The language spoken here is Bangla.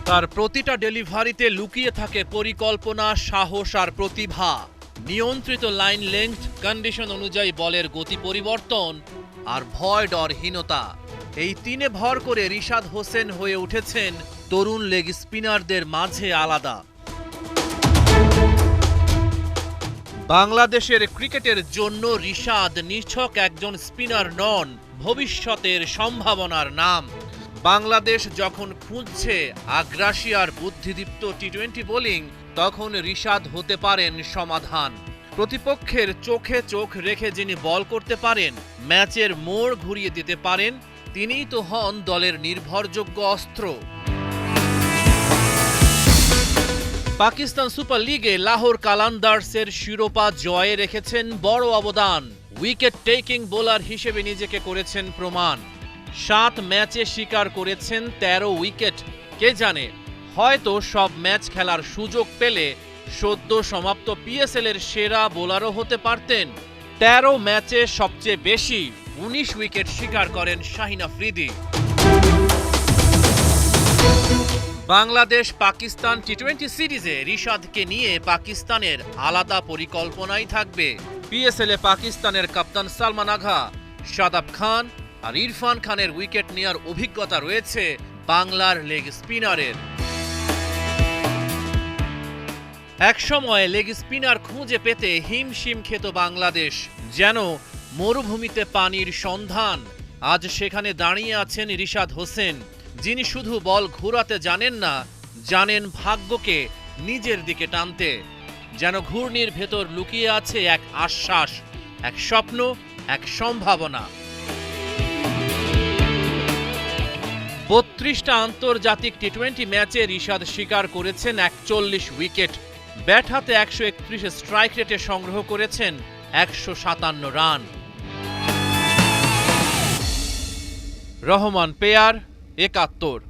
তার প্রতিটা ডেলিভারিতে লুকিয়ে থাকে পরিকল্পনা, সাহস আর প্রতিভা। নিয়ন্ত্রিত লাইন লেংথ, কন্ডিশন অনুযায়ী বলের গতি পরিবর্তন আর ভয় ডরহীনতা, এই তিনে ভর করে রিশাদ হোসেন হয়ে উঠেছেন তরুণ লেগ স্পিনারদের মাঝে আলাদা। বাংলাদেশের ক্রিকেটের জন্য রিশাদ নিছক একজন স্পিনার নন, ভবিষ্যতের সম্ভাবনার নাম। বাংলাদেশ যখন খুঁজছে আগ্রাসী আর বুদ্ধিদীপ্ত টি-20 বোলিং, তখন রিশাদ হতে পারেন সমাধান। প্রতিপক্ষের চোখে চোখ রেখে যিনি বল করতে পারেন, ম্যাচের মোড় ঘুরিয়ে দিতে পারেন, তিনিই তো হন দলের নির্ভরযোগ্য অস্ত্র। পাকিস্তান সুপার লিগে লাহোর কালান্দার্সের শিরোপা জয়ে রেখেছেন বড় অবদান। উইকেট টেকিং বোলার হিসেবে নিজেকে করেছেন প্রমাণ। 7 ম্যাচে শিকার করেছেন 13 উইকেট। কে জানে, হয়তো সব ম্যাচ খেলার সুযোগ পেলে সদ্য সমাপ্ত পিএসএল এর সেরা বোলারও হতে পারতেন। 13 ম্যাচে সবচেয়ে বেশি 19 উইকেট শিকার করেন শাহিন আফ্রিদি। বাংলাদেশ পাকিস্তান টি-20 সিরিজে রিশাদকে নিয়ে পাকিস্তানের আলাদা পরিকল্পনাই থাকবে। পিএসএলে পাকিস্তানের কাপ্তান সালমান আগা, শাদাব খান আর ইরফান খানের উইকেট নেয়ার অভিজ্ঞতা রয়েছে বাংলার লেগ স্পিনারের। একসময় লেগ স্পিনার খুঁজে পেতে হিমশিম খেত বাংলাদেশ, যেন মরুভূমিতে পানির সন্ধান। আজ সেখানে দাঁড়িয়ে আছেন রিশাদ হোসেন, যিনি শুধু বল ঘোরাতে জানেন না, জানেন ভাগ্যকে নিজের দিকে টানতে। যেন ঘূর্ণির ভেতর লুকিয়ে আছে এক আশ্বাস, এক স্বপ্ন, এক সম্ভাবনা। 32টা আন্তর্জাতিক টি-20 ম্যাচে রিশাদ শিকার করেছেন 41 উইকেট। ব্যাট হাতে 131 স্ট্রাইক রেটে সংগ্রহ করেছেন 157 রান। রহমান পেয়ার, 71।